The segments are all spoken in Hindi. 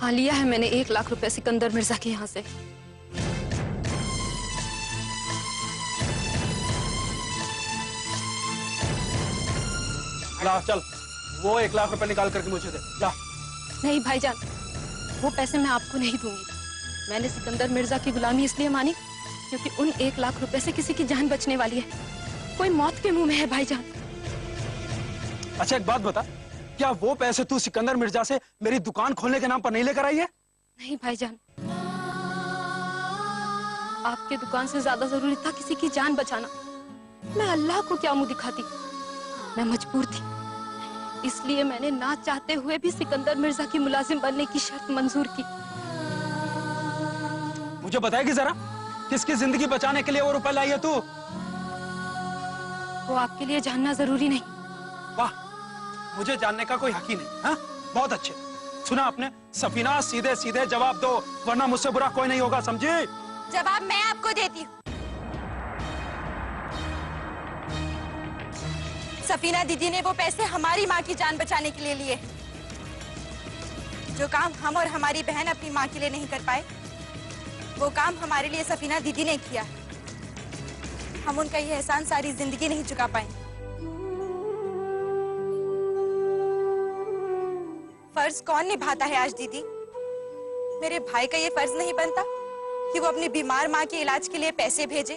हाँ, लिया है मैंने 1 लाख रुपए सिकंदर मिर्जा के यहाँ से। ला चल, वो 1 लाख रुपए निकाल करके मुझे दे जा। नहीं भाईजान, वो पैसे मैं आपको नहीं दूंगी। मैंने सिकंदर मिर्जा की गुलामी इसलिए मानी क्योंकि उन 1 लाख रुपए से किसी की जान बचने वाली है। कोई मौत के मुंह में है भाईजान। अच्छा एक बात बता, क्या वो पैसे तू सिकंदर मिर्जा से मेरी दुकान खोलने के नाम पर नहीं लेकर आई है? नहीं भाईजान, आपके दुकान से ज्यादा जरूरी था किसी की जान बचाना। मैं अल्लाह को क्या मुंह दिखाती, मैं मजबूर थी, इसलिए मैंने ना चाहते हुए भी सिकंदर मिर्जा की मुलाजिम बनने की शर्त मंजूर की। मुझे बताएगी जरा, किसकी जिंदगी बचाने के लिए वो रुपए लाई है तू? वो आपके लिए जानना जरूरी नहीं। वाह, मुझे जानने का कोई हक ही नहीं। हाँ, बहुत अच्छे। सुना आपने? सफीना, सीधे सीधे जवाब दो, वरना मुझसे बुरा कोई नहीं होगा, समझी? जवाब मैं आपको देती हूँ। सफीना दीदी ने वो पैसे हमारी माँ की जान बचाने के लिए लिए। जो काम हम और हमारी बहन अपनी माँ के लिए नहीं कर पाए, वो काम हमारे लिए सफीना दीदी ने किया। हम उनका ये एहसान सारी जिंदगी नहीं चुका पाएंगे। फर्ज कौन निभाता है आज दीदी? मेरे भाई का ये फर्ज नहीं बनता कि वो अपनी बीमार माँ के इलाज के लिए पैसे भेजे,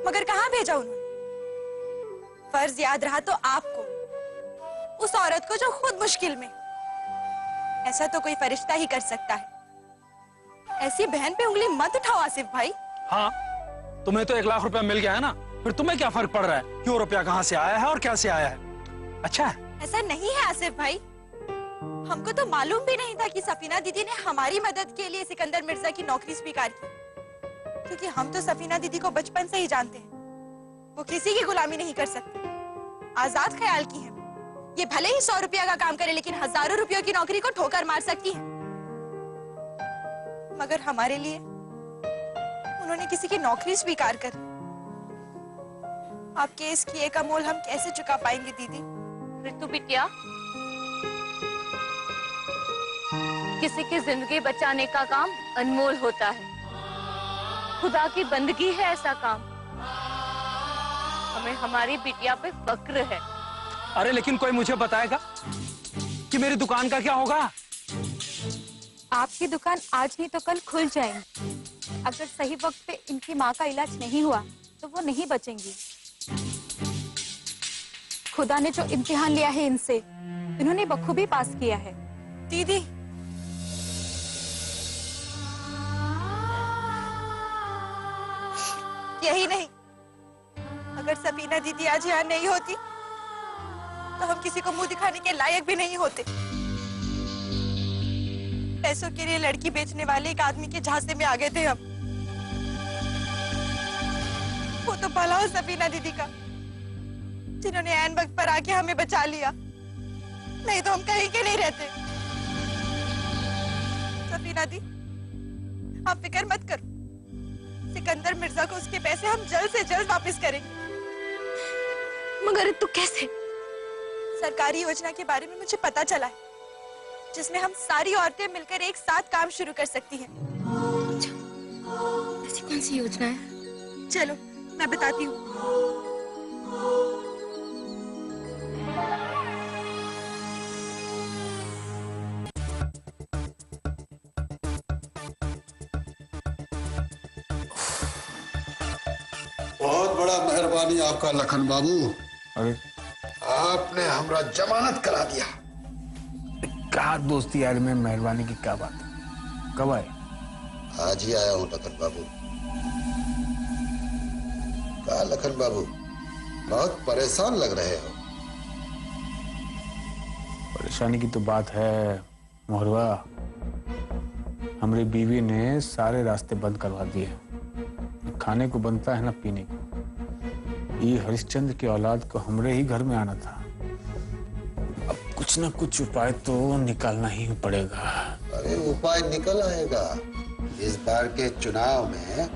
मगर कहाँ भेजा उन्होंने? फर्ज याद रहा तो आपको, उस औरत को जो खुद मुश्किल में। ऐसा तो कोई फरिश्ता ही कर सकता है। ऐसी बहन पे उंगली मत उठाओ आसिफ भाई। हाँ, तुम्हें तो 1 लाख रुपया मिल गया है ना, फिर तुम्हें क्या फर्क पड़ रहा है कि वो रुपया कहाँ से आया है और कैसे आया है? अच्छा है। ऐसा नहीं है आसिफ भाई, हमको तो मालूम भी नहीं था कि सफीना दीदी ने हमारी मदद के लिए सिकंदर मिर्जा की नौकरी स्वीकार की, क्योंकि हम तो सफीना दीदी को बचपन से ही जानते हैं। वो किसी की गुलामी नहीं कर सकती, आजाद ख्याल की है। ये भले ही 100 रुपया का काम करे, लेकिन हजारों रुपयों की नौकरी को ठोकर मार सकती है। मगर हमारे लिए उन्होंने किसी की नौकरी स्वीकार कर। आपके इस किए का मोल हम कैसे चुका पाएंगे दीदी? ऋतु बिटिया, किसी की जिंदगी बचाने का काम अनमोल होता है। खुदा की बंदगी है ऐसा काम। हमें हमारी बिटिया पे फक्र है। अरे लेकिन कोई मुझे बताएगा कि मेरी दुकान का क्या होगा? आपकी दुकान आज नहीं तो कल खुल जाएगी। अगर सही वक्त पे इनकी माँ का इलाज नहीं हुआ तो वो नहीं बचेंगी। खुदा ने जो इम्तिहान लिया है इनसे, इन्होंने बखूबी पास किया है। दीदी, यही नहीं, अगर सफीना दीदी आज यहाँ नहीं होती तो हम किसी को मुंह दिखाने के लायक भी नहीं होते। पैसों के लिए लड़की बेचने वाले एक आदमी के झांसे में आ गए थे हम। वो तो भला हो सफीना दीदी का, जिन्होंने ऐन वक्त पर आके हमें बचा लिया, नहीं तो हम कहीं के नहीं रहते। सफीना दी, आप फिक्र मत करो, सिकंदर मिर्जा को उसके पैसे हम जल्द से जल्द वापस करेंगे। मगर तू कैसे? सरकारी योजना के बारे में मुझे पता चला है, जिसमें हम सारी औरतें मिलकर एक साथ काम शुरू कर सकती हैं। अच्छा, ऐसी कौन सी योजना है? चलो मैं बताती हूँ। बहुत बड़ा मेहरबानी आपका लखन बाबू। अरे आपने हमरा जमानत करा दिया। क्या दोस्ती यार में मेहरबानी की क्या बात है? कब आए? आज ही आया हूँ लखन बाबू। कहा लखन बाबू, बहुत परेशान लग रहे हो। परेशानी की तो बात है मोहरवा। हमारी बीवी ने सारे रास्ते बंद करवा दिए। खाने को बनता है ना पीने को। ये हरिश्चंद्र की औलाद को हमरे ही घर में आना था। अब कुछ ना कुछ उपाय तो निकालना ही पड़ेगा। अरे उपाय निकल आएगा। इस बार के चुनाव में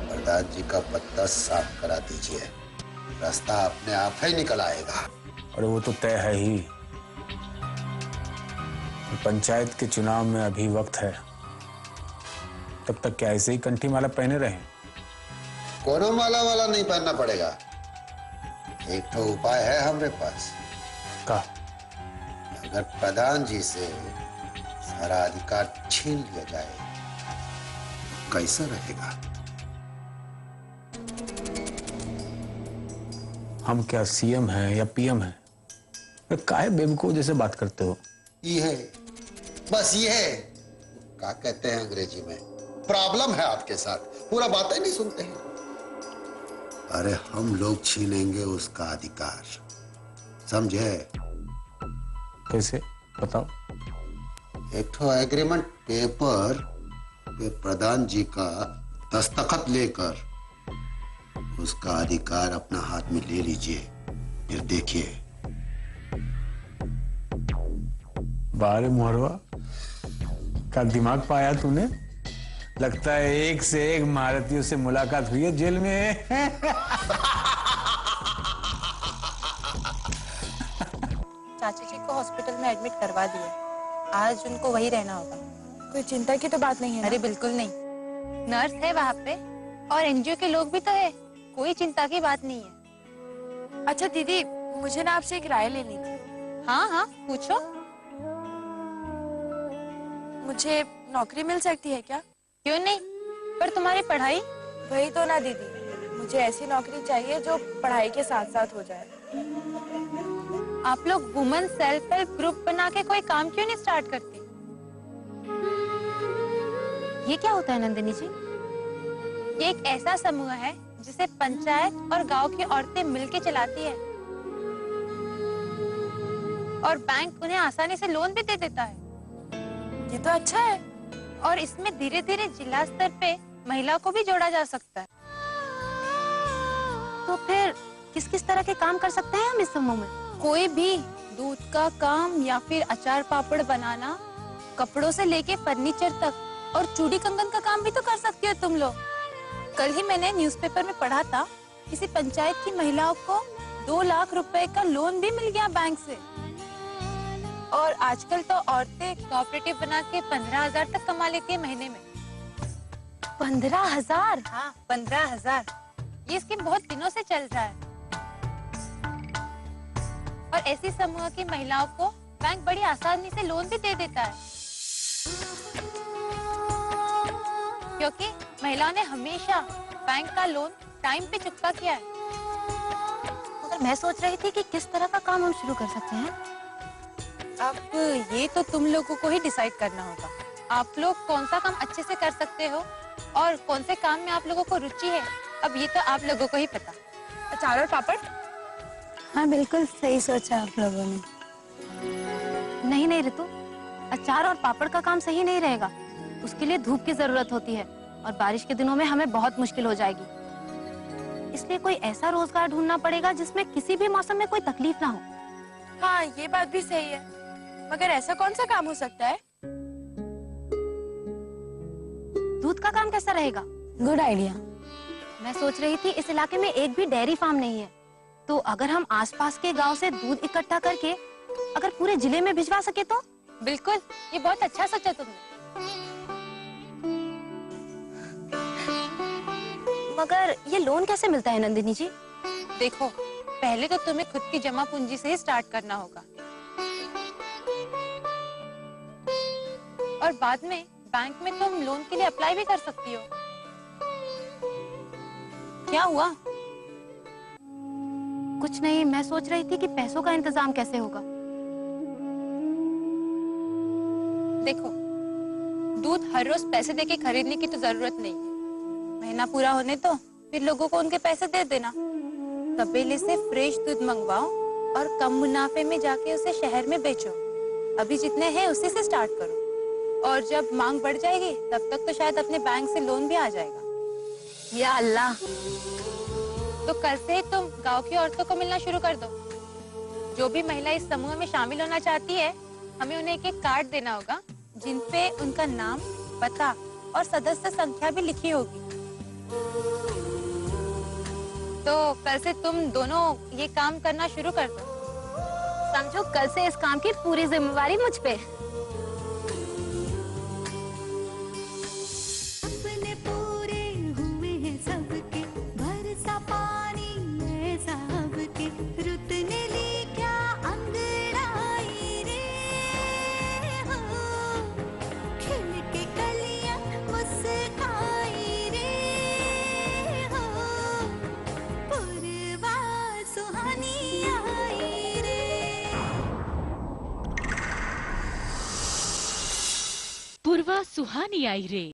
प्रधान जी का पत्ता साफ करा दीजिए, रास्ता अपने आप ही निकल आएगा। अरे वो तो तय है ही। पंचायत के चुनाव में अभी वक्त है, तब तक क्या ऐसे ही कंठी माला पहने रहे? कोनो माला वाला नहीं पहनना पड़ेगा। एक तो उपाय है हमारे पास। का? अगर प्रधान जी से सारा अधिकार छीन लिया जाए, कैसा रहेगा? हम क्या सीएम हैं या पीएम हैं? काहे बेवकूफ जैसे बात करते हो? ये है, बस ये है। क्या कहते हैं अंग्रेजी में? प्रॉब्लम है आपके साथ, पूरा बातें नहीं सुनते हैं। अरे हम लोग छीनेंगे उसका अधिकार, समझे? कैसे बताओ? एक तो एग्रीमेंट पेपर पे प्रधान जी का दस्तखत लेकर उसका अधिकार अपना हाथ में ले लीजिए, फिर देखिए। बारे मोहरवा, का दिमाग पाया तूने? लगता है एक से एक महारथियों से मुलाकात हुई है जेल में। चाची जी को हॉस्पिटल में एडमिट करवा दिया, आज उनको वही रहना होगा। कोई चिंता की तो बात नहीं है ना? अरे बिल्कुल नहीं। नर्स है वहाँ पे और एनजीओ के लोग भी तो है, कोई चिंता की बात नहीं है। अच्छा दीदी, मुझे ना आपसे एक राय लेनी थी। हाँ हाँ पूछो। मुझे नौकरी मिल सकती है क्या? क्यों नहीं, पर तुम्हारी पढ़ाई? वही तो ना दीदी, मुझे ऐसी नौकरी चाहिए जो पढ़ाई के साथ साथ हो जाए। आप लोग वुमेन सेल्फ हेल्प ग्रुप बना के कोई काम क्यों नहीं स्टार्ट करती? ये क्या होता है नंदिनी जी? ये एक ऐसा समूह है जिसे पंचायत और गांव की औरतें मिलकर चलाती है और बैंक उन्हें आसानी से लोन भी दे देता है। ये तो अच्छा है। और इसमें धीरे धीरे जिला स्तर पे महिला को भी जोड़ा जा सकता है। तो फिर किस किस तरह के काम कर सकते हैं हम इस समूह में? कोई भी दूध का काम या फिर अचार पापड़ बनाना, कपड़ों से लेके फर्नीचर तक, और चूड़ी कंगन का काम भी तो कर सकती हो तुम लोग। कल ही मैंने न्यूज़पेपर में पढ़ा था, किसी पंचायत की महिलाओं को 2 लाख रुपए का लोन भी मिल गया बैंक से। और आजकल तो औरतें कोऑपरेटिव बना के 15,000 तक कमा लेती है महीने में। 15,000? हाँ 15,000। ये स्कीम बहुत दिनों से चल रहा है और ऐसी समूह की महिलाओं को बैंक बड़ी आसानी से लोन भी दे देता है, क्योंकि महिलाओं ने हमेशा बैंक का लोन टाइम पे चुकता किया है। मगर मैं सोच रही थी कि किस तरह का काम हम शुरू कर सकते हैं। अब ये तो तुम लोगों को ही डिसाइड करना होगा। आप लोग कौन सा काम अच्छे से कर सकते हो और कौन से काम में आप लोगों को रुचि है, अब ये तो आप लोगों को ही पता। अचार और पापड़? हाँ बिल्कुल सही सोचा आप लोगों ने। नहीं नहीं ऋतु, अचार और पापड़ का काम सही नहीं रहेगा। उसके लिए धूप की जरूरत होती है और बारिश के दिनों में हमें बहुत मुश्किल हो जाएगी। इसलिए कोई ऐसा रोजगार ढूंढना पड़ेगा जिसमें किसी भी मौसम में कोई तकलीफ ना हो। हाँ ये बात भी सही है, मगर ऐसा कौन सा काम हो सकता है? दूध का काम कैसा रहेगा? Good idea. मैं सोच रही थी इस इलाके में एक भी डेयरी फार्म नहीं है, तो अगर हम आसपास के गांव से दूध इकट्ठा करके अगर पूरे जिले में भिजवा सके तो? बिल्कुल, ये बहुत अच्छा सोचा तुमने। मगर ये लोन कैसे मिलता है नंदिनी जी? देखो, पहले तो तुम्हें खुद की जमा पूंजी से ही स्टार्ट करना होगा और बाद में बैंक में तुम लोन के लिए अप्लाई भी कर सकती हो। क्या हुआ? कुछ नहीं, मैं सोच रही थी कि पैसों का इंतजाम कैसे होगा। देखो, दूध हर रोज पैसे देके खरीदने की तो जरूरत नहीं है। महीना पूरा होने तो फिर लोगों को उनके पैसे दे देना। तबेले से फ्रेश दूध मंगवाओ और कम मुनाफे में जाके उसे शहर में बेचो। अभी जितने हैं उसी से स्टार्ट करो और जब मांग बढ़ जाएगी तब तक तो शायद अपने बैंक से लोन भी आ जाएगा। या अल्लाह। तो कल से ही तुम गांव की औरतों को मिलना शुरू कर दो। जो भी महिला इस समूह में शामिल होना चाहती है, हमें उन्हें एक कार्ड देना होगा जिन पे उनका नाम, पता और सदस्य संख्या भी लिखी होगी। तो कल से तुम दोनों ये काम करना शुरू कर दो। समझो कल से इस काम की पूरी जिम्मेवारी मुझ पे। मुहुरवा सुहानी आई रे।